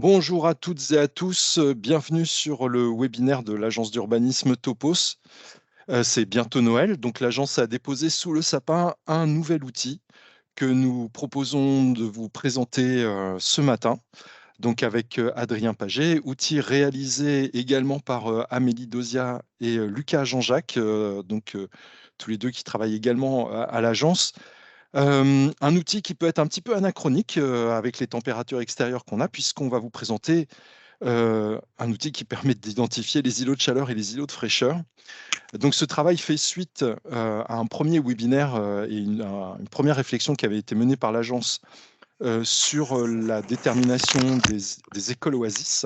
Bonjour à toutes et à tous, bienvenue sur le webinaire de l'agence d'urbanisme Topos. C'est bientôt Noël, donc l'agence a déposé sous le sapin un nouvel outil que nous proposons de vous présenter ce matin, donc avec Adrien Paget, outil réalisé également par Amélie Dozia et Lucas Jean-Jacques, tous les deux qui travaillent également à l'agence. Un outil qui peut être un petit peu anachronique avec les températures extérieures qu'on a, puisqu'on va vous présenter un outil qui permet d'identifier les îlots de chaleur et les îlots de fraîcheur. Donc ce travail fait suite à un premier webinaire et une première réflexion qui avait été menée par l'agence sur la détermination des écoles Oasis,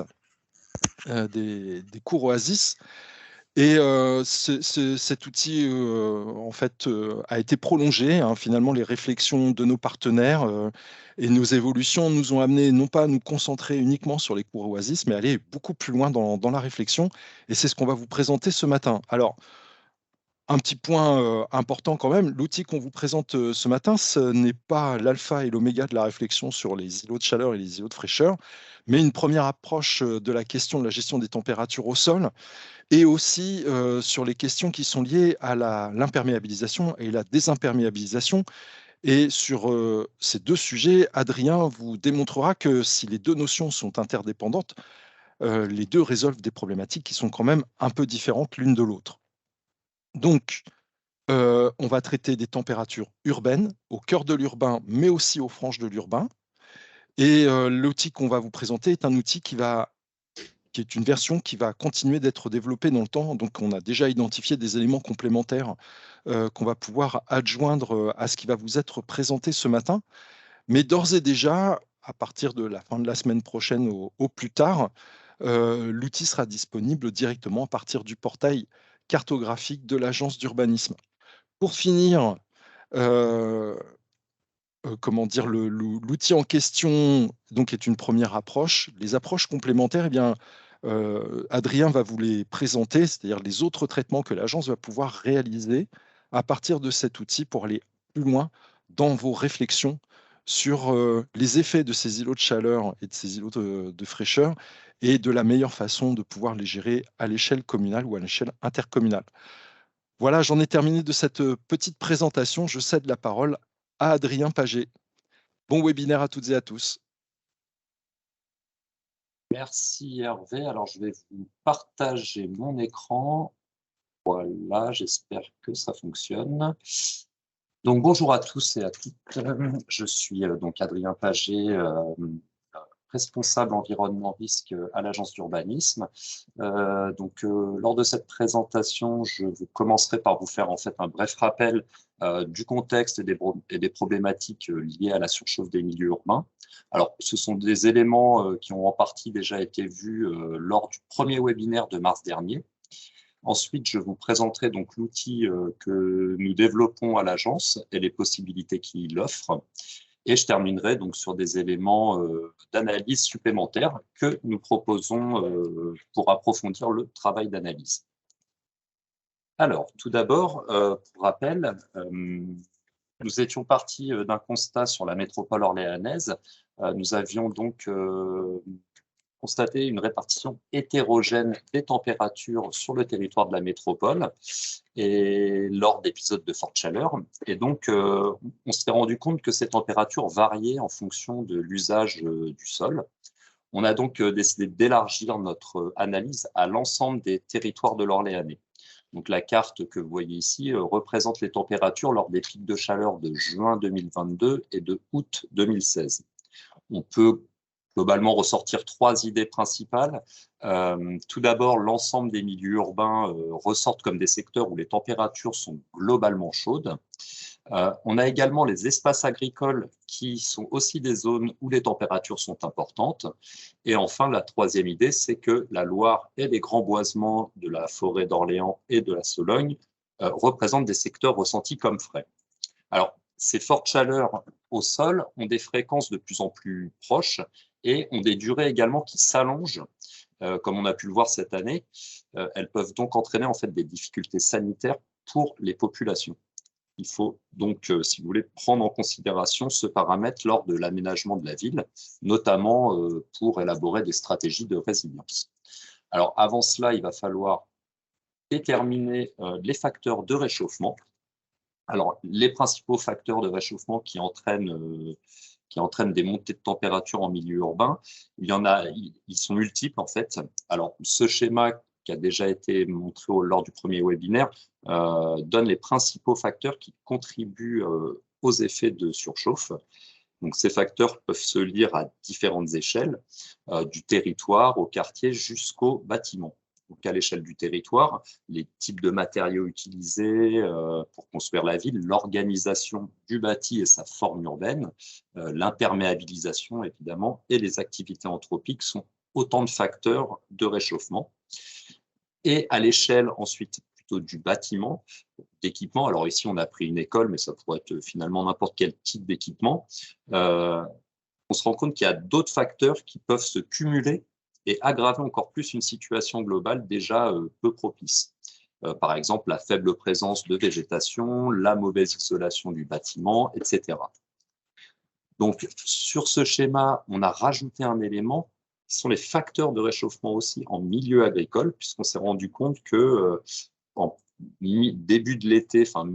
des cours Oasis. Et cet outil, en fait, a été prolongé, hein. Finalement, les réflexions de nos partenaires et nos évolutions nous ont amené non pas à nous concentrer uniquement sur les cours Oasis, mais à aller beaucoup plus loin dans la réflexion. Et c'est ce qu'on va vous présenter ce matin. Alors, un petit point important quand même, l'outil qu'on vous présente ce matin, ce n'est pas l'alpha et l'oméga de la réflexion sur les îlots de chaleur et les îlots de fraîcheur, mais une première approche de la question de la gestion des températures au sol et aussi sur les questions qui sont liées à l'imperméabilisation et la désimperméabilisation. Et sur ces deux sujets, Adrien vous démontrera que si les deux notions sont interdépendantes, les deux résolvent des problématiques qui sont quand même un peu différentes l'une de l'autre. Donc, on va traiter des températures urbaines, au cœur de l'urbain, mais aussi aux franges de l'urbain. Et l'outil qu'on va vous présenter est un outil qui est une version qui va continuer d'être développée dans le temps. Donc, on a déjà identifié des éléments complémentaires qu'on va pouvoir adjoindre à ce qui va vous être présenté ce matin. Mais d'ores et déjà, à partir de la fin de la semaine prochaine au plus tard, l'outil sera disponible directement à partir du portail cartographique de l'agence d'urbanisme. Pour finir, comment dire, l'outil en question donc, est une première approche. Les approches complémentaires, eh bien, Adrien va vous les présenter, c'est-à-dire les autres traitements que l'agence va pouvoir réaliser à partir de cet outil pour aller plus loin dans vos réflexions sur les effets de ces îlots de chaleur et de ces îlots de fraîcheur et de la meilleure façon de pouvoir les gérer à l'échelle communale ou à l'échelle intercommunale. Voilà, j'en ai terminé de cette petite présentation. Je cède la parole à Adrien Paget. Bon webinaire à toutes et à tous. Merci Hervé. Alors, je vais vous partager mon écran. Voilà, j'espère que ça fonctionne. Donc, bonjour à tous et à toutes. Je suis donc Adrien Paget, responsable environnement risque à l'agence d'urbanisme. Lors de cette présentation, je commencerai par vous faire en fait un bref rappel du contexte et des problématiques liées à la surchauffe des milieux urbains. Alors, ce sont des éléments qui ont en partie déjà été vus lors du premier webinaire de mars dernier. Ensuite, je vous présenterai donc l'outil que nous développons à l'agence et les possibilités qu'il offre. Et je terminerai donc sur des éléments d'analyse supplémentaires que nous proposons pour approfondir le travail d'analyse. Alors, tout d'abord, pour rappel, nous étions partis d'un constat sur la métropole orléanaise. Nous avions donc constaté une répartition hétérogène des températures sur le territoire de la métropole et lors d'épisodes de forte chaleur. Et donc, on s'est rendu compte que ces températures variaient en fonction de l'usage du sol. On a donc décidé d'élargir notre analyse à l'ensemble des territoires de l'Orléanais. Donc, la carte que vous voyez ici représente les températures lors des pics de chaleur de juin 2022 et de août 2016. On peut globalement ressortir trois idées principales. Tout d'abord, l'ensemble des milieux urbains ressortent comme des secteurs où les températures sont globalement chaudes. On a également les espaces agricoles qui sont aussi des zones où les températures sont importantes. Et enfin, la troisième idée, c'est que la Loire et les grands boisements de la forêt d'Orléans et de la Sologne représentent des secteurs ressentis comme frais. Alors, ces fortes chaleurs au sol ont des fréquences de plus en plus proches et ont des durées également qui s'allongent, comme on a pu le voir cette année. Elles peuvent donc entraîner en fait des difficultés sanitaires pour les populations. il faut donc, si vous voulez, prendre en considération ce paramètre lors de l'aménagement de la ville, notamment pour élaborer des stratégies de résilience. Alors, avant cela, il va falloir déterminer les facteurs de réchauffement. Alors, les principaux facteurs de réchauffement qui entraînent des montées de température en milieu urbain, ils sont multiples en fait. Alors, ce schéma qui a déjà été montré lors du premier webinaire donne les principaux facteurs qui contribuent aux effets de surchauffe. Donc, ces facteurs peuvent se lire à différentes échelles, du territoire au quartier jusqu'au bâtiment. Donc, à l'échelle du territoire, les types de matériaux utilisés pour construire la ville, l'organisation du bâti et sa forme urbaine, l'imperméabilisation évidemment, et les activités anthropiques sont autant de facteurs de réchauffement. Et à l'échelle ensuite plutôt du bâtiment, d'équipement, alors ici on a pris une école, mais ça pourrait être finalement n'importe quel type d'équipement, on se rend compte qu'il y a d'autres facteurs qui peuvent se cumuler et aggraver encore plus une situation globale déjà peu propice. Par exemple, la faible présence de végétation, la mauvaise isolation du bâtiment, etc. Donc, sur ce schéma, on a rajouté un élément qui sont les facteurs de réchauffement aussi en milieu agricole, puisqu'on s'est rendu compte que en début de l'été, enfin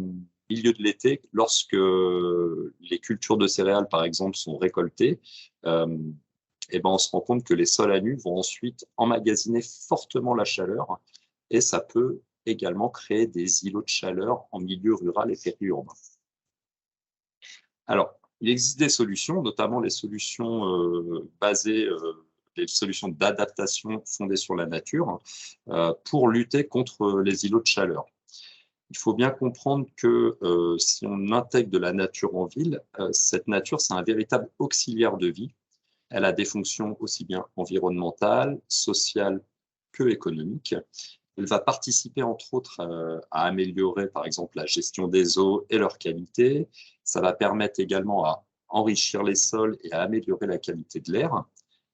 milieu de l'été, lorsque les cultures de céréales, par exemple, sont récoltées, et ben on se rend compte que les sols à nu vont ensuite emmagasiner fortement la chaleur et ça peut également créer des îlots de chaleur en milieu rural et périurbain. Alors, il existe des solutions, notamment les solutions les solutions d'adaptation fondées sur la nature pour lutter contre les îlots de chaleur. Il faut bien comprendre que si on intègre de la nature en ville, cette nature, c'est un véritable auxiliaire de vie. Elle a des fonctions aussi bien environnementales, sociales que économiques. Elle va participer, entre autres, à améliorer, par exemple, la gestion des eaux et leur qualité. Ça va permettre également à enrichir les sols et à améliorer la qualité de l'air.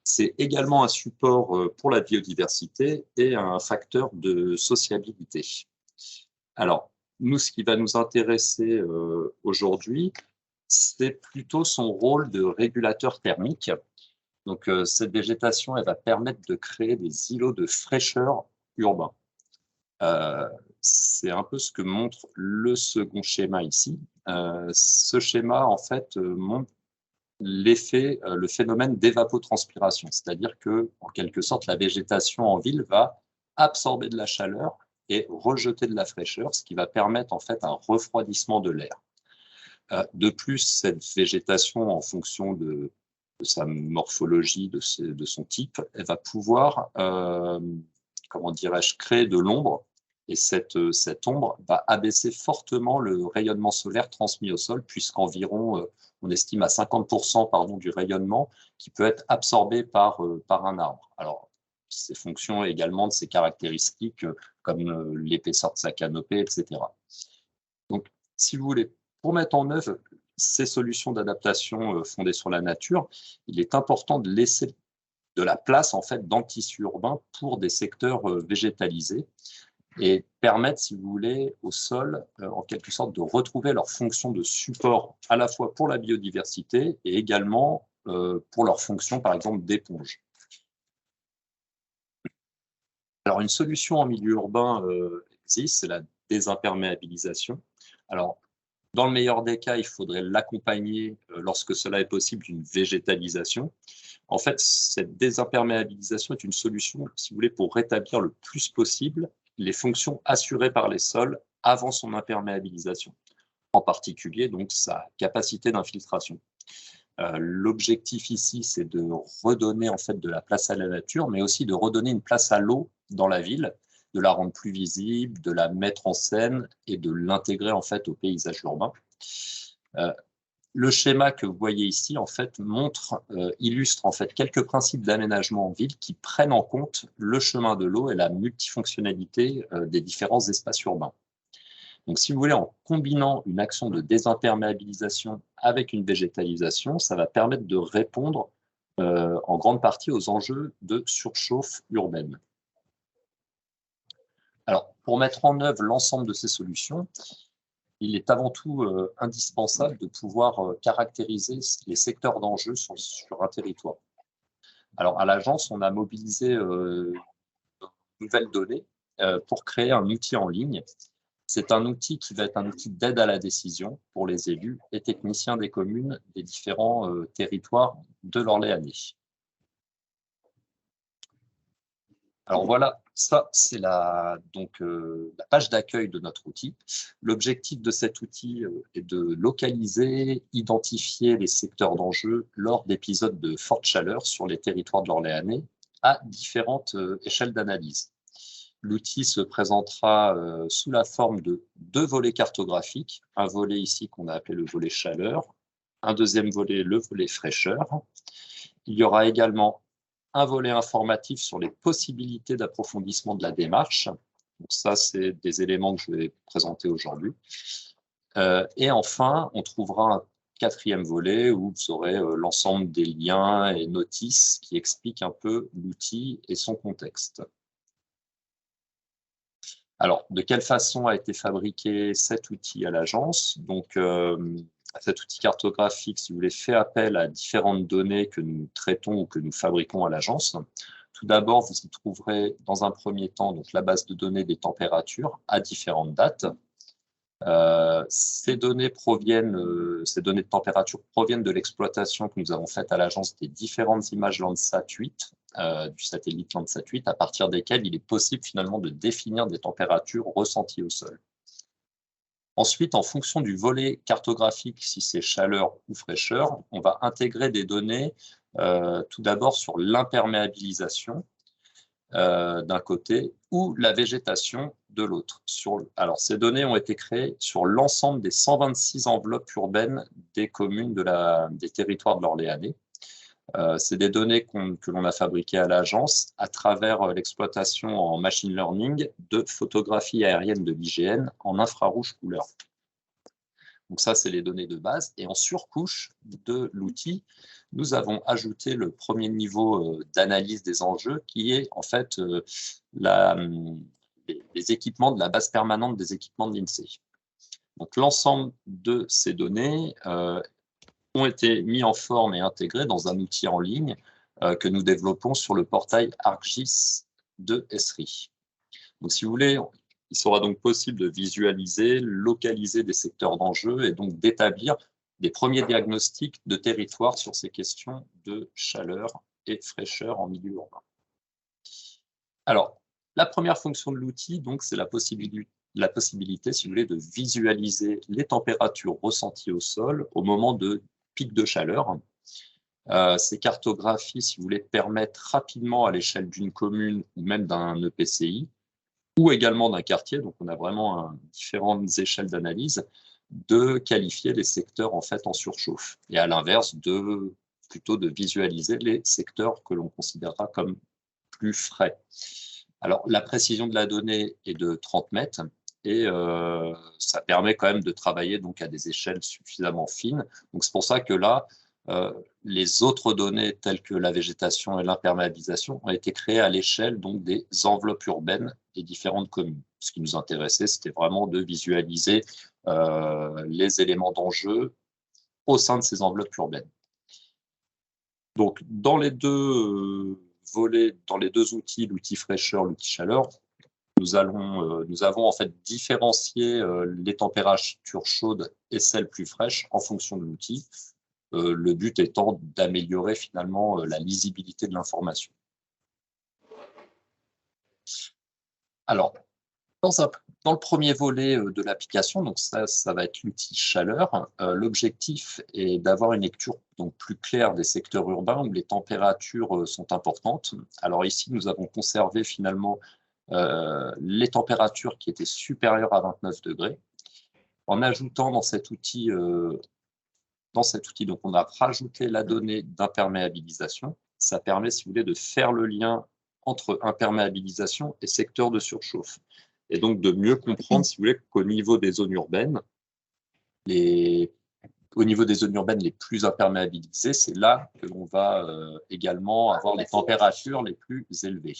C'est également un support pour la biodiversité et un facteur de sociabilité. Alors, nous, ce qui va nous intéresser aujourd'hui, c'est plutôt son rôle de régulateur thermique. Donc, cette végétation, elle va permettre de créer des îlots de fraîcheur urbains. C'est un peu ce que montre le second schéma ici. Ce schéma, en fait, montre le phénomène d'évapotranspiration, c'est-à-dire que, en quelque sorte, la végétation en ville va absorber de la chaleur et rejeter de la fraîcheur, ce qui va permettre en fait un refroidissement de l'air. De plus, cette végétation, en fonction de sa morphologie, de son type, elle va pouvoir, comment dirais-je, créer de l'ombre. Et cette ombre va abaisser fortement le rayonnement solaire transmis au sol, puisqu'environ, on estime à 50% du rayonnement qui peut être absorbé par un arbre. Alors, c'est fonction également de ses caractéristiques, comme l'épaisseur de sa canopée, etc. Donc, si vous voulez, pour mettre en œuvre ces solutions d'adaptation fondées sur la nature, il est important de laisser de la place en fait dans le tissu urbain pour des secteurs végétalisés et permettre, si vous voulez, au sol, en quelque sorte, de retrouver leur fonction de support à la fois pour la biodiversité et également pour leur fonction, par exemple, d'éponge. Alors, une solution en milieu urbain existe, c'est la désimperméabilisation. Alors, dans le meilleur des cas, il faudrait l'accompagner, lorsque cela est possible, d'une végétalisation. En fait, cette désimperméabilisation est une solution, si vous voulez, pour rétablir le plus possible les fonctions assurées par les sols avant son imperméabilisation, en particulier donc sa capacité d'infiltration. L'objectif ici, c'est de redonner en fait de la place à la nature, mais aussi de redonner une place à l'eau dans la ville, de la rendre plus visible, de la mettre en scène et de l'intégrer en fait au paysage urbain. Le schéma que vous voyez ici en fait illustre en fait quelques principes d'aménagement en ville qui prennent en compte le chemin de l'eau et la multifonctionnalité des différents espaces urbains. Donc, si vous voulez, en combinant une action de désimperméabilisation avec une végétalisation, ça va permettre de répondre en grande partie aux enjeux de surchauffe urbaine. Alors, pour mettre en œuvre l'ensemble de ces solutions, il est avant tout indispensable de pouvoir caractériser les secteurs d'enjeu sur un territoire. Alors, à l'agence, on a mobilisé de nouvelles données pour créer un outil en ligne. C'est un outil qui va être un outil d'aide à la décision pour les élus et techniciens des communes des différents territoires de l'Orléanais. Alors voilà, ça c'est la page d'accueil de notre outil. L'objectif de cet outil est de localiser, identifier les secteurs d'enjeu lors d'épisodes de forte chaleur sur les territoires de l'Orléanais à différentes échelles d'analyse. L'outil se présentera sous la forme de 2 volets cartographiques, un volet ici qu'on a appelé le volet chaleur, un deuxième volet, le volet fraîcheur. Il y aura également un volet informatif sur les possibilités d'approfondissement de la démarche. Donc ça, c'est des éléments que je vais présenter aujourd'hui. Et enfin, on trouvera un 4e volet où vous aurez l'ensemble des liens et notices qui expliquent un peu l'outil et son contexte. Alors, de quelle façon a été fabriqué cet outil à l'agence? Donc, cet outil cartographique, si vous voulez, fait appel à différentes données que nous traitons ou que nous fabriquons à l'agence. Tout d'abord, vous y trouverez dans un premier temps donc, la base de données des températures à différentes dates. Ces données de température proviennent de l'exploitation que nous avons faite à l'agence des différentes images Landsat 8, du satellite Landsat 8, à partir desquelles il est possible finalement de définir des températures ressenties au sol. Ensuite, en fonction du volet cartographique, si c'est chaleur ou fraîcheur, on va intégrer des données tout d'abord sur l'imperméabilisation d'un côté ou la végétation de l'autre. Alors, ces données ont été créées sur l'ensemble des 126 enveloppes urbaines des communes des territoires de l'Orléanais. C'est des données que l'on a fabriquées à l'agence à travers l'exploitation en machine learning de photographies aériennes de l'IGN en infrarouge couleur. Donc ça, c'est les données de base. Et en surcouche de l'outil, nous avons ajouté le premier niveau d'analyse des enjeux qui est en fait les équipements de la base permanente des équipements de l'INSEE. Donc l'ensemble de ces données ont été mis en forme et intégrés dans un outil en ligne que nous développons sur le portail ArcGIS de Esri. Donc si vous voulez, il sera donc possible de visualiser, localiser des secteurs d'enjeu et donc d'établir des premiers diagnostics de territoire sur ces questions de chaleur et fraîcheur en milieu urbain. Alors, la première fonction de l'outil, donc, c'est la possibilité, si vous voulez, de visualiser les températures ressenties au sol au moment de pic de chaleur. Ces cartographies, si vous voulez, permettent rapidement à l'échelle d'une commune ou même d'un EPCI ou également d'un quartier, donc on a vraiment différentes échelles d'analyse, de qualifier les secteurs en fait en surchauffe et à l'inverse plutôt de visualiser les secteurs que l'on considérera comme plus frais. Alors la précision de la donnée est de 30 mètres et ça permet quand même de travailler donc à des échelles suffisamment fines. Donc c'est pour ça que là, les autres données telles que la végétation et l'imperméabilisation ont été créées à l'échelle donc des enveloppes urbaines des différentes communes. Ce qui nous intéressait, c'était vraiment de visualiser les éléments d'enjeu au sein de ces enveloppes urbaines. Donc, dans les deux volets, dans les deux outils, l'outil fraîcheur, l'outil chaleur, nous avons en fait différencié les températures chaudes et celles plus fraîches en fonction de l'outil. Le but étant d'améliorer finalement la lisibilité de l'information. Alors, dans le premier volet de l'application, donc ça va être l'outil chaleur, l'objectif est d'avoir une lecture donc plus claire des secteurs urbains où les températures sont importantes. Alors ici, nous avons conservé finalement les températures qui étaient supérieures à 29 degrés, en ajoutant dans cet outil, donc on a rajouté la donnée d'imperméabilisation. Ça permet, si vous voulez, de faire le lien entre imperméabilisation et secteur de surchauffe. Et donc de mieux comprendre, si vous voulez, qu'au niveau des zones urbaines, les plus imperméabilisées, c'est là que l'on va également avoir les températures les plus élevées.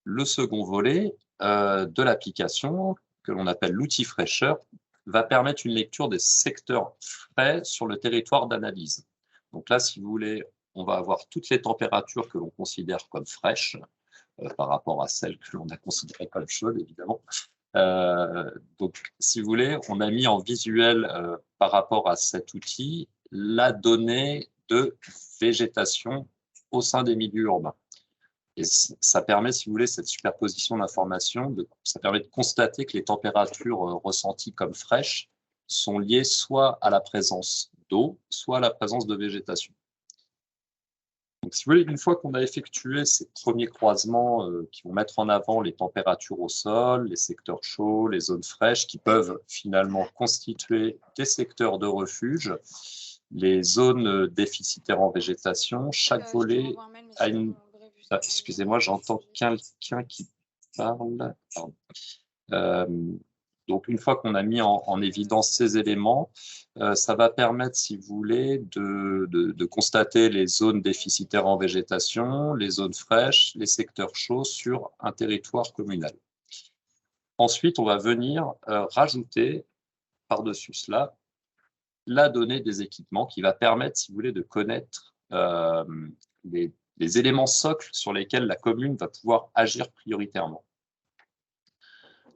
Le second volet de l'application, que l'on appelle l'outil fraîcheur, va permettre une lecture des secteurs frais sur le territoire d'analyse. Donc là, si vous voulez, on va avoir toutes les températures que l'on considère comme fraîches, par rapport à celles que l'on a considérées comme chaudes, évidemment. Donc, si vous voulez, on a mis en visuel, par rapport à cet outil, la donnée de végétation au sein des milieux urbains. Et ça permet, si vous voulez, cette superposition d'informations, ça permet de constater que les températures ressenties comme fraîches sont liées soit à la présence d'eau, soit à la présence de végétation. Donc, si vous voulez, une fois qu'on a effectué ces premiers croisements qui vont mettre en avant les températures au sol, les secteurs chauds, les zones fraîches, qui peuvent finalement constituer des secteurs de refuge, les zones déficitaires en végétation, chaque volet a une... Ah, excusez-moi, j'entends quelqu'un qui parle. Donc, une fois qu'on a mis en évidence ces éléments, ça va permettre, si vous voulez, de constater les zones déficitaires en végétation, les zones fraîches, les secteurs chauds sur un territoire communal. Ensuite, on va venir rajouter par-dessus cela la donnée des équipements qui va permettre, si vous voulez, de connaître les éléments socles sur lesquels la commune va pouvoir agir prioritairement.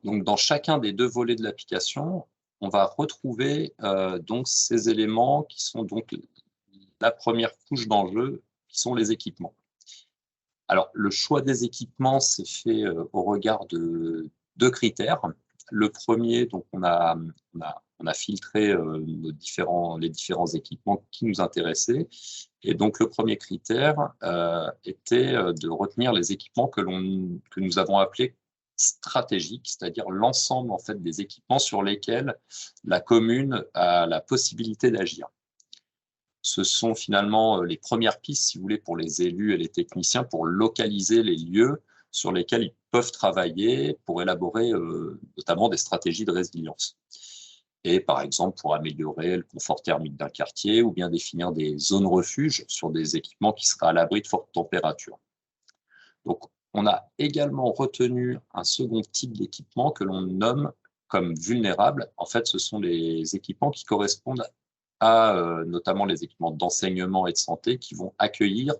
Donc, dans chacun des deux volets de l'application, on va retrouver donc ces éléments qui sont donc la première couche d'enjeu, qui sont les équipements. Alors, le choix des équipements s'est fait au regard de deux critères. Le premier, donc on a filtré les différents équipements qui nous intéressaient. Et donc, le premier critère était de retenir les équipements que nous avons appelés stratégiques, c'est-à-dire l'ensemble en fait des équipements sur lesquels la commune a la possibilité d'agir. Ce sont finalement les premières pistes, si vous voulez, pour les élus et les techniciens pour localiser les lieux sur lesquels ils peuvent travailler pour élaborer notamment des stratégies de résilience. Et par exemple, pour améliorer le confort thermique d'un quartier ou bien définir des zones refuges sur des équipements qui seraient à l'abri de fortes températures. Donc, on a également retenu un second type d'équipement que l'on nomme comme vulnérables. En fait, ce sont les équipements qui correspondent à notamment les équipements d'enseignement et de santé qui vont accueillir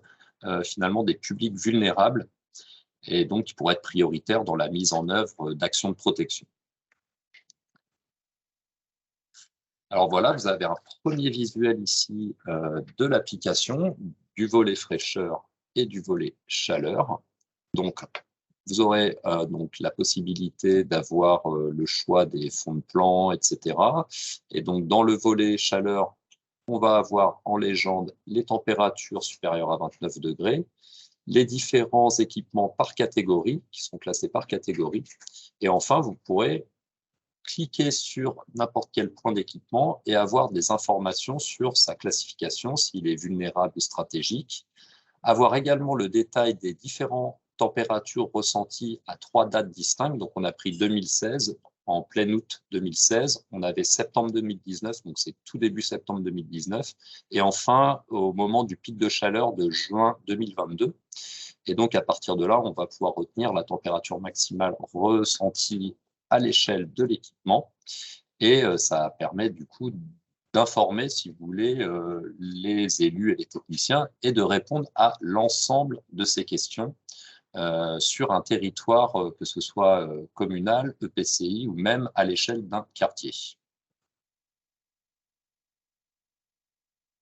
finalement des publics vulnérables et donc qui pourraient être prioritaires dans la mise en œuvre d'actions de protection. Alors voilà, vous avez un premier visuel ici de l'application, du volet fraîcheur et du volet chaleur. Donc, vous aurez donc la possibilité d'avoir le choix des fonds de plan, etc. Et donc, dans le volet chaleur, on va avoir en légende les températures supérieures à 29 degrés, les différents équipements par catégorie, qui sont classés par catégorie. Et enfin, vous pourrez cliquer sur n'importe quel point d'équipement et avoir des informations sur sa classification, s'il est vulnérable ou stratégique. Avoir également le détail des différents températures ressenties à 3 dates distinctes. Donc, on a pris 2016, en plein août 2016. On avait septembre 2019, donc c'est tout début septembre 2019. Et enfin, au moment du pic de chaleur de juin 2022. Et donc, à partir de là, on va pouvoir retenir la température maximale ressentie à l'échelle de l'équipement. Et ça permet du coup d'informer, si vous voulez, les élus et les techniciens et de répondre à l'ensemble de ces questions sur un territoire, que ce soit communal, EPCI ou même à l'échelle d'un quartier.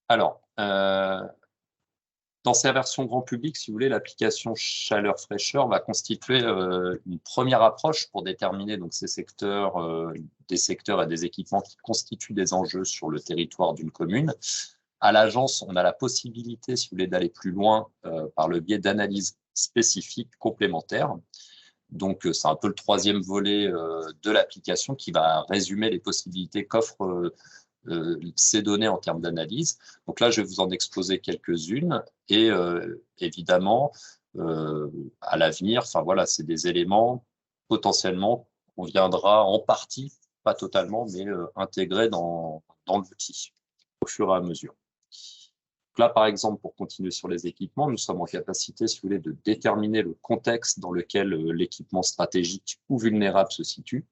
Alors, dans sa version grand public, si vous voulez, l'application chaleur-fraîcheur va constituer une première approche pour déterminer donc, ces secteurs, des secteurs et des équipements qui constituent des enjeux sur le territoire d'une commune. À l'agence, on a la possibilité, si vous voulez, d'aller plus loin par le biais d'analyses spécifiques complémentaires. Donc, c'est un peu le troisième volet de l'application qui va résumer les possibilités qu'offre ces données en termes d'analyse. Donc là, je vais vous en exposer quelques-unes et évidemment, à l'avenir, enfin voilà, c'est des éléments potentiellement qu'on viendra en partie, pas totalement, mais intégrer dans l'outil au fur et à mesure. Donc là, par exemple, pour continuer sur les équipements, nous sommes en capacité, si vous voulez, de déterminer le contexte dans lequel l'équipement stratégique ou vulnérable se situe.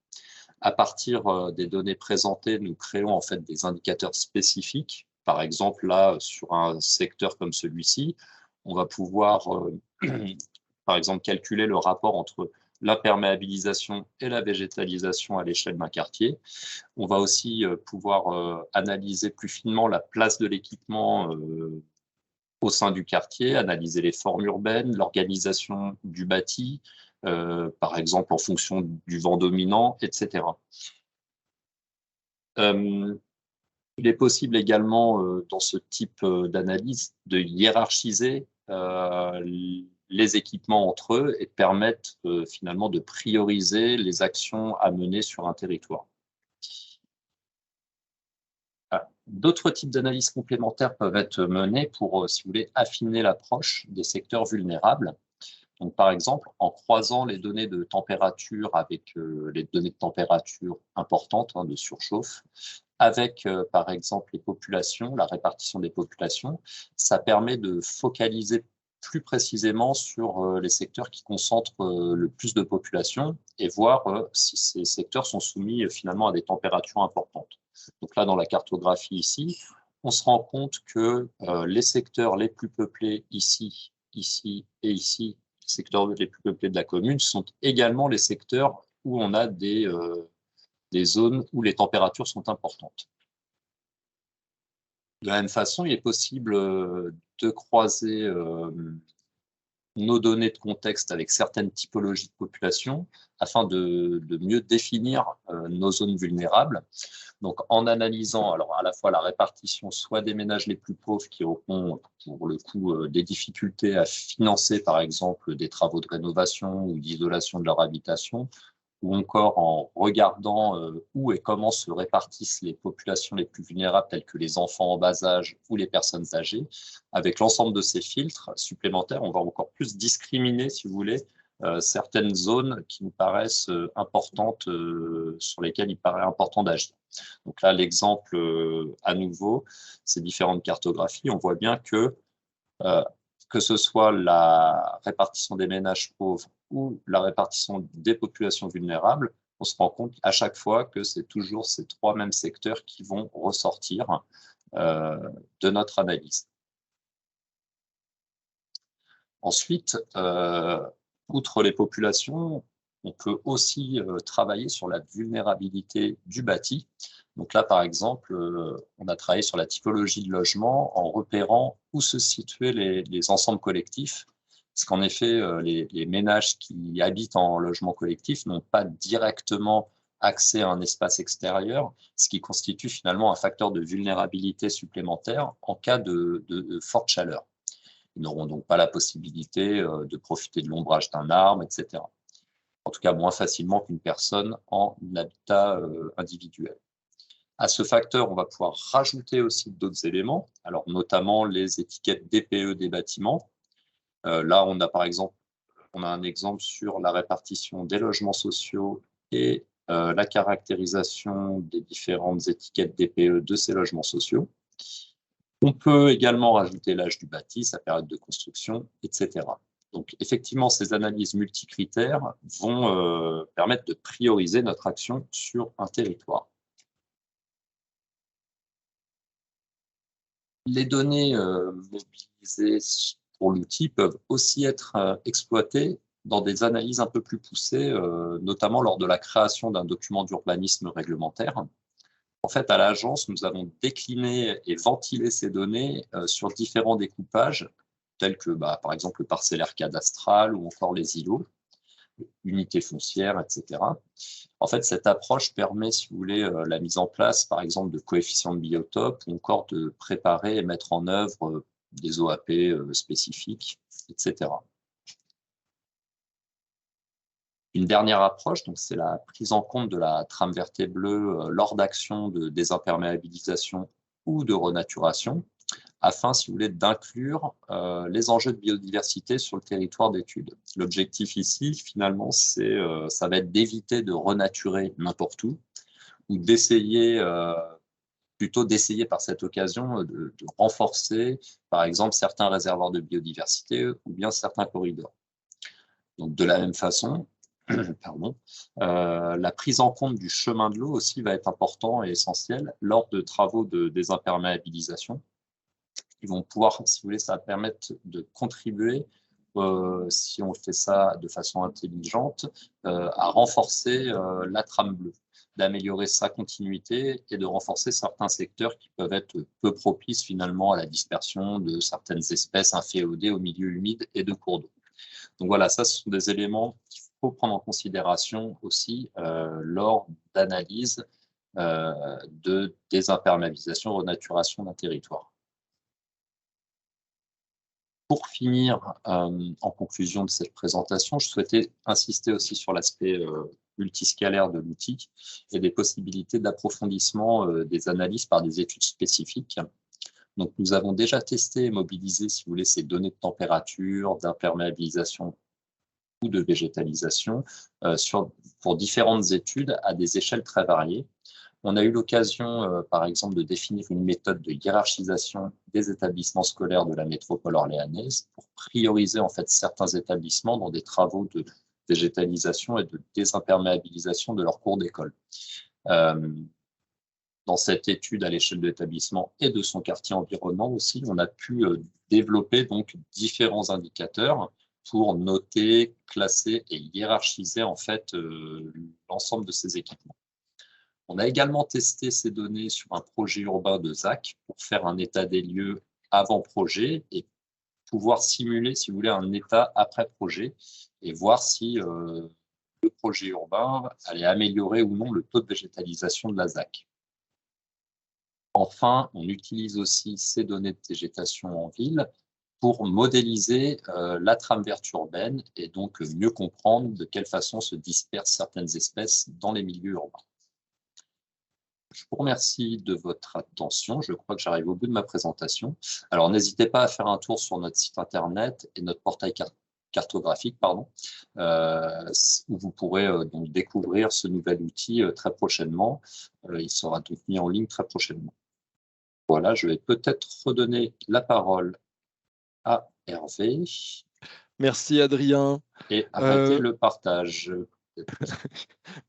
À partir des données présentées, nous créons en fait des indicateurs spécifiques. Par exemple, là, sur un secteur comme celui-ci, on va pouvoir, par exemple, calculer le rapport entre l'imperméabilisation et la végétalisation à l'échelle d'un quartier. On va aussi pouvoir analyser plus finement la place de l'équipement au sein du quartier, analyser les formes urbaines, l'organisation du bâti, par exemple en fonction du vent dominant, etc. Il est possible également, dans ce type d'analyse, de hiérarchiser les équipements entre eux et de permettre finalement de prioriser les actions à mener sur un territoire. D'autres types d'analyses complémentaires peuvent être menées pour, si vous voulez, affiner l'approche des secteurs vulnérables. Donc, par exemple, en croisant les données de température avec les données de température importantes, de surchauffe, avec, par exemple, les populations, la répartition des populations, ça permet de focaliser plus précisément sur les secteurs qui concentrent le plus de population et voir si ces secteurs sont soumis finalement à des températures importantes. Donc là, dans la cartographie ici, on se rend compte que les secteurs les plus peuplés ici, ici et ici, les secteurs les plus peuplés de la commune, sont également les secteurs où on a des zones où les températures sont importantes. De la même façon, il est possible de croiser nos données de contexte avec certaines typologies de population afin de mieux définir nos zones vulnérables. Donc, en analysant alors à la fois la répartition soit des ménages les plus pauvres qui auront pour le coup des difficultés à financer par exemple des travaux de rénovation ou d'isolation de leur habitation, ou encore en regardant où et comment se répartissent les populations les plus vulnérables, telles que les enfants en bas âge ou les personnes âgées. Avec l'ensemble de ces filtres supplémentaires, on va encore plus discriminer, si vous voulez, certaines zones qui nous paraissent importantes, sur lesquelles il paraît important d'agir. Donc là, l'exemple à nouveau, ces différentes cartographies, on voit bien que ce soit la répartition des ménages pauvres ou la répartition des populations vulnérables, on se rend compte à chaque fois que c'est toujours ces trois mêmes secteurs qui vont ressortir de notre analyse. Ensuite, outre les populations, on peut aussi travailler sur la vulnérabilité du bâti. Donc là, par exemple, on a travaillé sur la typologie de logement en repérant où se situaient les ensembles collectifs. Parce qu'en effet, les ménages qui habitent en logement collectif n'ont pas directement accès à un espace extérieur, ce qui constitue finalement un facteur de vulnérabilité supplémentaire en cas de forte chaleur. Ils n'auront donc pas la possibilité de profiter de l'ombrage d'un arbre, etc. En tout cas, moins facilement qu'une personne en habitat individuel. À ce facteur, on va pouvoir rajouter aussi d'autres éléments, alors notamment les étiquettes DPE des bâtiments. Là, on a par exemple, un exemple sur la répartition des logements sociaux et la caractérisation des différentes étiquettes DPE de ces logements sociaux. On peut également rajouter l'âge du bâti, sa période de construction, etc. Donc, effectivement, ces analyses multicritères vont permettre de prioriser notre action sur un territoire. Les données mobilisées pour l'outil peuvent aussi être exploitées dans des analyses un peu plus poussées, notamment lors de la création d'un document d'urbanisme réglementaire. En fait, à l'agence, nous avons décliné et ventilé ces données sur différents découpages, tels que, par exemple, le parcellaire cadastral ou encore les îlots, unités foncières, etc. En fait, cette approche permet, si vous voulez, la mise en place, par exemple, de coefficients de biotope ou encore de préparer et mettre en œuvre des OAP spécifiques, etc. Une dernière approche, donc c'est la prise en compte de la trame verte et bleue lors d'actions de désimperméabilisation ou de renaturation, afin, si vous voulez, d'inclure les enjeux de biodiversité sur le territoire d'étude. L'objectif ici, finalement, ça va être d'éviter de renaturer n'importe où, ou d'essayer, plutôt d'essayer par cette occasion de renforcer, par exemple, certains réservoirs de biodiversité ou bien certains corridors. Donc, de la même façon, pardon, la prise en compte du chemin de l'eau aussi va être important et essentiel lors de travaux de désimperméabilisation. Ils vont pouvoir, si vous voulez, ça va permettre de contribuer, si on fait ça de façon intelligente, à renforcer la trame bleue, d'améliorer sa continuité et de renforcer certains secteurs qui peuvent être peu propices finalement à la dispersion de certaines espèces inféodées au milieu humide et de cours d'eau. Donc voilà, ça, ce sont des éléments qu'il faut prendre en considération aussi lors d'analyse de désimperméabilisation, renaturation d'un territoire. Pour finir, en conclusion de cette présentation, je souhaitais insister aussi sur l'aspect multiscalaire de l'outil et des possibilités d'approfondissement des analyses par des études spécifiques. Donc, nous avons déjà testé et mobilisé, si vous voulez, ces données de température, d'imperméabilisation ou de végétalisation pour différentes études à des échelles très variées. On a eu l'occasion, par exemple, de définir une méthode de hiérarchisation des établissements scolaires de la métropole orléanaise pour prioriser en fait certains établissements dans des travaux de végétalisation et de désimperméabilisation de leurs cours d'école. Dans cette étude à l'échelle de l'établissement et de son quartier environnant aussi, on a pu développer donc différents indicateurs pour noter, classer et hiérarchiser en fait l'ensemble de ces équipements. On a également testé ces données sur un projet urbain de ZAC pour faire un état des lieux avant projet et pouvoir simuler, si vous voulez, un état après projet et voir si le projet urbain allait améliorer ou non le taux de végétalisation de la ZAC. Enfin, on utilise aussi ces données de végétation en ville pour modéliser la trame verte urbaine et donc mieux comprendre de quelle façon se dispersent certaines espèces dans les milieux urbains. Je vous remercie de votre attention. Je crois que j'arrive au bout de ma présentation. Alors, n'hésitez pas à faire un tour sur notre site internet et notre portail cartographique, où vous pourrez donc découvrir ce nouvel outil très prochainement. Il sera donc mis en ligne très prochainement. Voilà, je vais peut-être redonner la parole à Hervé. Merci Adrien. Et arrêter le partage.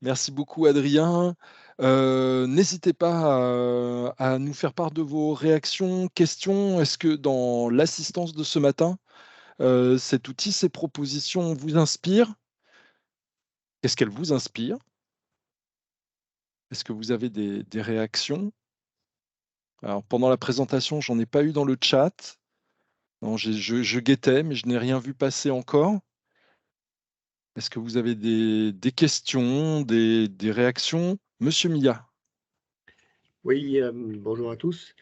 Merci beaucoup Adrien. N'hésitez pas à nous faire part de vos réactions, questions. Est-ce que dans l'assistance de ce matin, cet outil, ces propositions vous inspirent? Qu'est-ce qu'elles vous inspirent? Est-ce que vous avez des réactions? Alors, pendant la présentation, j'en ai pas eu dans le chat. Non, je guettais, mais je n'ai rien vu passer encore. Est-ce que vous avez des questions, des réactions? Monsieur Milla. Oui, bonjour à tous.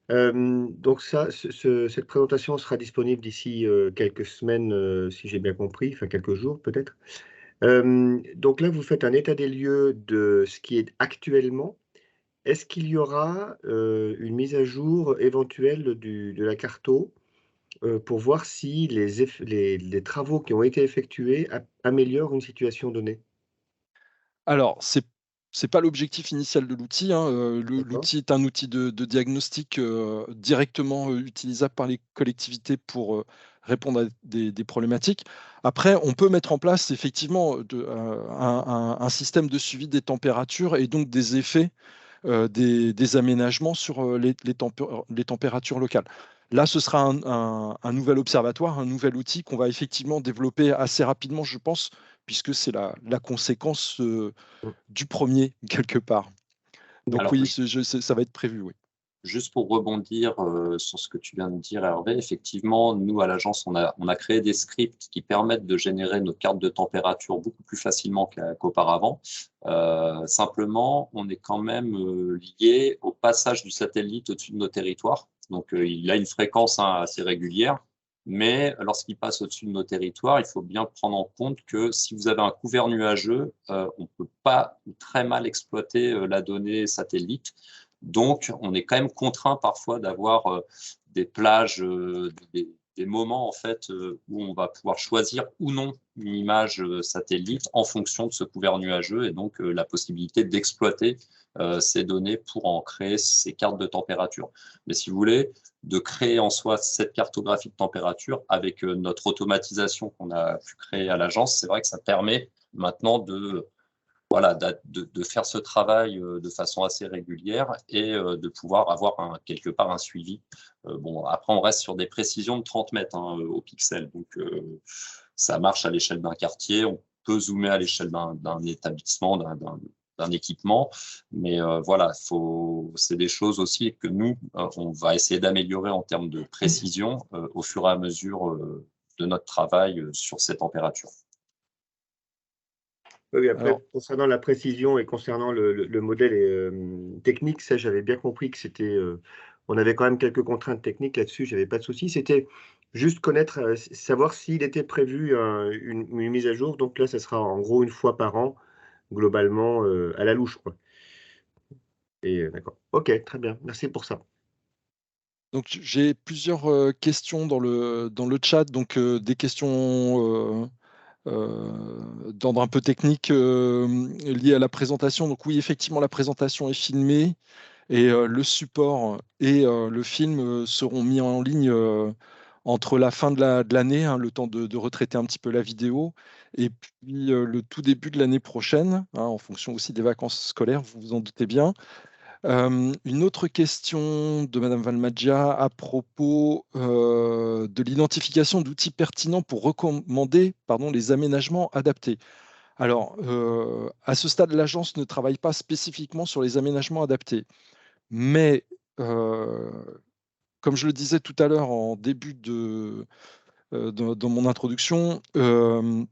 Donc cette présentation sera disponible d'ici quelques semaines, si j'ai bien compris, enfin quelques jours peut-être. Donc là, vous faites un état des lieux de ce qui est actuellement. Est-ce qu'il y aura une mise à jour éventuelle de la carto pour voir si les travaux qui ont été effectués améliorent une situation donnée? Alors, c'est pas l'objectif initial de l'outil, hein, D'accord. l'outil est un outil de diagnostic, directement, utilisable par les collectivités pour, répondre à des problématiques. Après, on peut mettre en place effectivement un système de suivi des températures et donc des effets, des aménagements sur, les températures locales. Là, ce sera un nouvel observatoire, un nouvel outil qu'on va effectivement développer assez rapidement, je pense, puisque c'est la conséquence, du premier quelque part. Donc Alors, oui, ça va être prévu, oui. juste pour rebondir sur ce que tu viens de dire, Hervé, effectivement, nous, à l'agence, on a créé des scripts qui permettent de générer nos cartes de température beaucoup plus facilement qu'auparavant. Simplement, on est quand même lié au passage du satellite au-dessus de nos territoires. Donc, il a une fréquence assez régulière. Mais lorsqu'il passe au-dessus de nos territoires, il faut bien prendre en compte que si vous avez un couvert nuageux, on ne peut pas ou très mal exploiter la donnée satellite. Donc, on est quand même contraint parfois d'avoir des plages, des moments en fait où on va pouvoir choisir ou non une image satellite en fonction de ce couvert nuageux et donc la possibilité d'exploiter ces données pour en créer ces cartes de température. Mais si vous voulez, de créer en soi cette cartographie de température avec notre automatisation qu'on a pu créer à l'agence, c'est vrai que ça permet maintenant voilà, de faire ce travail de façon assez régulière et de pouvoir avoir quelque part un suivi. Bon, après, on reste sur des précisions de 30 mètres hein, au pixel, donc ça marche à l'échelle d'un quartier, on peut zoomer à l'échelle d'un établissement, d'un équipement, mais voilà, c'est des choses aussi que nous, on va essayer d'améliorer en termes de précision au fur et à mesure de notre travail sur ces températures. Oui, après, Alors, concernant la précision et concernant le modèle technique, ça, j'avais bien compris que c'était, on avait quand même quelques contraintes techniques là-dessus, j'avais pas de souci. C'était juste connaître, savoir s'il était prévu une mise à jour. Donc là, ça sera en gros une fois par an, globalement, à la louche, quoi. Et d'accord. OK, très bien. Merci pour ça. donc j'ai plusieurs questions dans le chat, donc des questions d'ordre un peu technique liées à la présentation. Donc oui, effectivement, la présentation est filmée et le support et le film seront mis en ligne entre la fin de l'année, hein, le temps de retraiter un petit peu la vidéo, et puis le tout début de l'année prochaine, hein, en fonction aussi des vacances scolaires, vous vous en doutez bien. Une autre question de Madame Valmagia à propos de l'identification d'outils pertinents pour recommander, pardon, les aménagements adaptés. Alors, à ce stade, l'agence ne travaille pas spécifiquement sur les aménagements adaptés, mais comme je le disais tout à l'heure en début dans mon introduction, on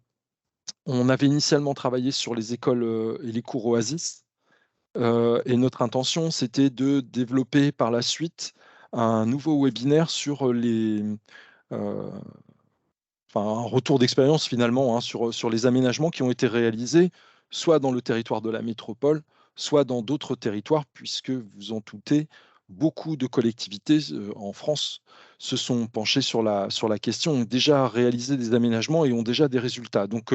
avait initialement travaillé sur les écoles et les cours Oasis. Et notre intention, c'était de développer par la suite un nouveau webinaire sur enfin, un retour d'expérience finalement hein, sur les aménagements qui ont été réalisés, soit dans le territoire de la métropole, soit dans d'autres territoires, puisque vous en doutez, beaucoup de collectivités en France se sont penchées sur la question, ont déjà réalisé des aménagements et ont déjà des résultats. Donc,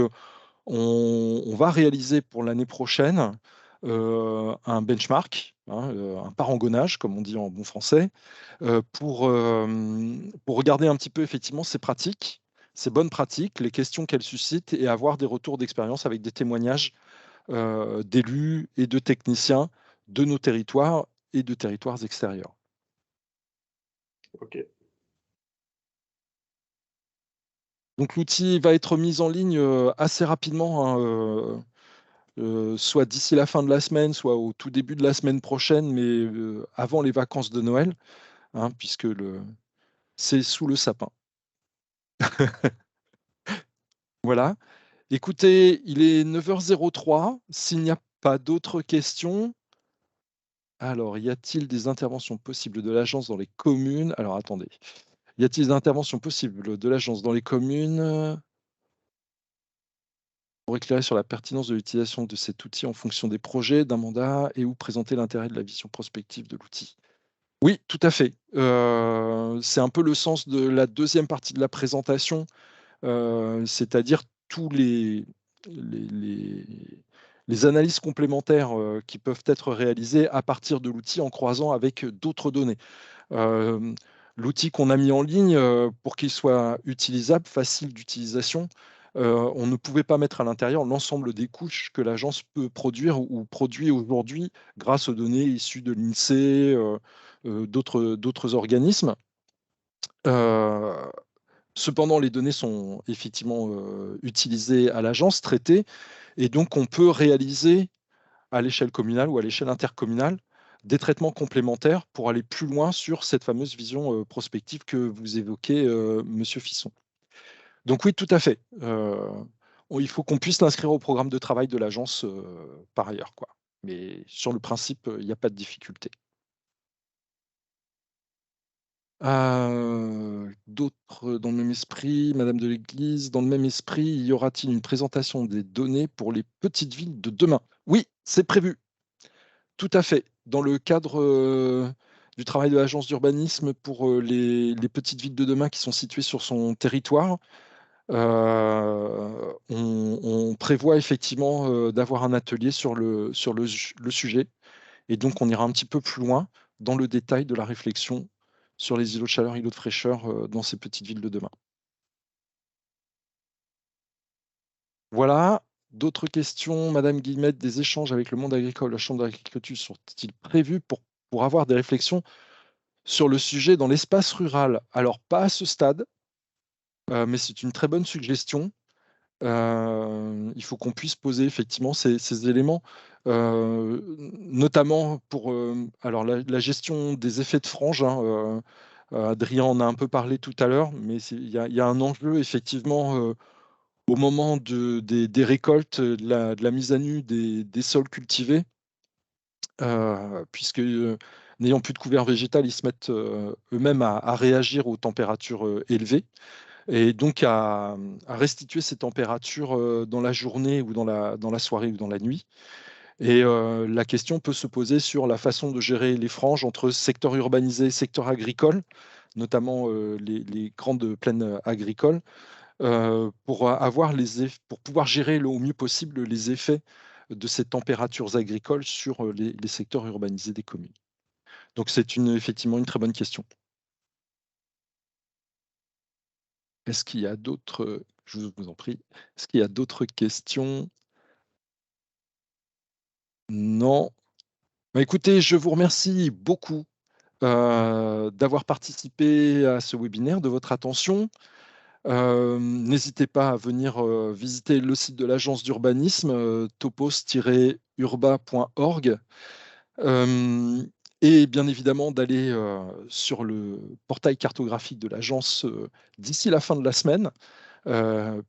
on va réaliser pour l'année prochaine un benchmark, hein, un parangonnage, comme on dit en bon français, pour regarder un petit peu effectivement ces pratiques, ces bonnes pratiques, les questions qu'elles suscitent et avoir des retours d'expérience avec des témoignages d'élus et de techniciens de nos territoires et de territoires extérieurs. OK. Donc l'outil va être mis en ligne assez rapidement, hein, soit d'ici la fin de la semaine, soit au tout début de la semaine prochaine, mais avant les vacances de Noël, hein, puisque c'est sous le sapin. Voilà. Écoutez, il est 9h03. S'il n'y a pas d'autres questions, alors y a-t-il des interventions possibles de l'agence dans les communes? Alors attendez. Y a-t-il des interventions possibles de l'agence dans les communes pour éclairer sur la pertinence de l'utilisation de cet outil en fonction des projets, d'un mandat et ou présenter l'intérêt de la vision prospective de l'outil? Oui, tout à fait. C'est un peu le sens de la deuxième partie de la présentation, c'est-à-dire tous les les les analyses complémentaires, qui peuvent être réalisées à partir de l'outil en croisant avec d'autres données. Hem, L'outil qu'on a mis en ligne, pour qu'il soit utilisable, facile d'utilisation, on ne pouvait pas mettre à l'intérieur l'ensemble des couches que l'agence peut produire ou produit aujourd'hui grâce aux données issues de l'INSEE, d'autres organismes. Heu, Cependant, les données sont effectivement, utilisées à l'agence, traitées et donc on peut réaliser à l'échelle communale ou à l'échelle intercommunale, des traitements complémentaires pour aller plus loin sur cette fameuse vision, prospective que vous évoquez, monsieur Fisson. Donc oui, tout à fait. Il faut qu'on puisse l'inscrire au programme de travail de l'agence, par ailleurs, quoi. Mais sur le principe, il n'y a pas de difficulté. D'autres dans le même esprit, madame de l'Église, dans le même esprit, y aura-t-il une présentation des données pour les petites villes de demain? Oui, c'est prévu. Tout à fait. Dans le cadre, du travail de l'agence d'urbanisme pour, les petites villes de demain qui sont situées sur son territoire, on prévoit effectivement, d'avoir un atelier sur le sujet et donc on ira un petit peu plus loin dans le détail de la réflexion sur les îlots de chaleur, îlots de fraîcheur, dans ces petites villes de demain. Voilà, D'autres questions, Madame Guillemette, des échanges avec le monde agricole, la Chambre d'agriculture sont-ils prévus pour avoir des réflexions sur le sujet dans l'espace rural? Alors, pas à ce stade, mais c'est une très bonne suggestion. Il faut qu'on puisse poser effectivement ces éléments, notamment pour alors la gestion des effets de frange, hein, Adrien en a un peu parlé tout à l'heure, mais il y a un enjeu effectivement au moment des récoltes, de la mise à nu des sols cultivés, puisque n'ayant plus de couvert végétal, ils se mettent eux-mêmes à réagir aux températures élevées. Et donc à restituer ces températures dans la journée ou dans la soirée ou dans la nuit. Et la question peut se poser sur la façon de gérer les franges entre secteur urbanisé et secteur agricole, notamment les grandes plaines agricoles, pour pouvoir gérer au mieux possible les effets de ces températures agricoles sur les secteurs urbanisés des communes. Donc c'est effectivement une très bonne question. Est-ce qu'il y a d'autres, je vous en prie, est-ce qu'il y a d'autres questions? Non. Bah, écoutez, je vous remercie beaucoup d'avoir participé à ce webinaire, de votre attention. N'hésitez pas à venir visiter le site de l'agence d'urbanisme, topos-urba.org. Et bien évidemment d'aller sur le portail cartographique de l'agence d'ici la fin de la semaine,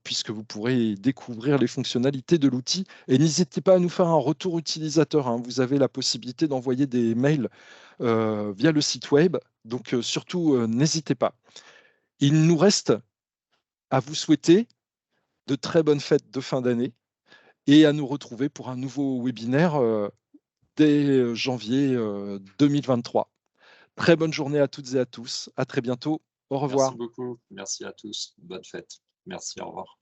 puisque vous pourrez découvrir les fonctionnalités de l'outil. Et n'hésitez pas à nous faire un retour utilisateur, hein. Vous avez la possibilité d'envoyer des mails via le site web, donc surtout n'hésitez pas. Il nous reste à vous souhaiter de très bonnes fêtes de fin d'année et à nous retrouver pour un nouveau webinaire dès janvier 2023. Très bonne journée à toutes et à tous. À très bientôt. Au revoir. Merci beaucoup. Merci à tous. Bonne fête. Merci. Au revoir.